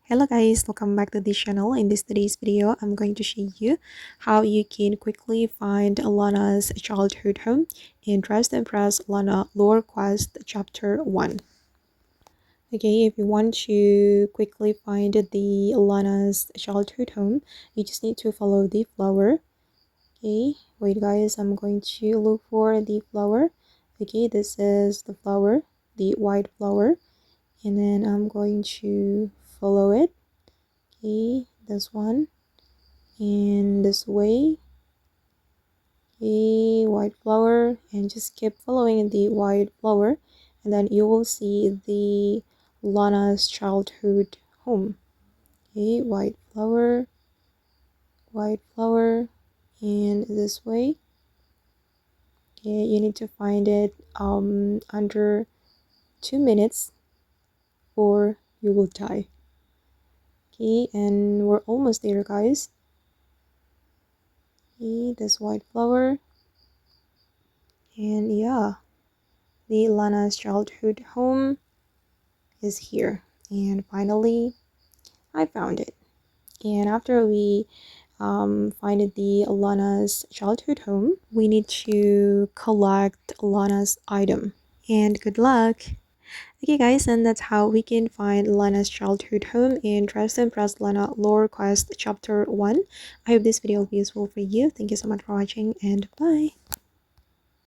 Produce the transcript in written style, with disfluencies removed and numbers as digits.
Hello guys, welcome back to this channel. In today's video, I'm going to show you how you can quickly find Lana's childhood home in Trust and Impress Lana Lore Quest Chapter 1. Okay, if you want to quickly find the Lana's childhood home, you just need to follow the flower. Okay, wait guys, I'm going to look for the flower. Okay, this is the flower, the white flower, and then I'm going to follow it. Okay, this one and this way. Okay, white flower, and just keep following the white flower, and then you will see the Lana's childhood home. Okay, white flower, and this way. Okay, you need to find it under 2 minutes or you will die. Okay, and we're almost there guys. Okay, this white flower, and yeah, the Lana's childhood home is here. And finally I found it. And after we find the Lana's childhood home, we need to collect Lana's item. And good luck. Okay guys, and that's how we can find Lana's childhood home in Trust and Impress Lana Lore Quest Chapter 1. I hope this video will be useful for you. Thank you so much for watching, and bye.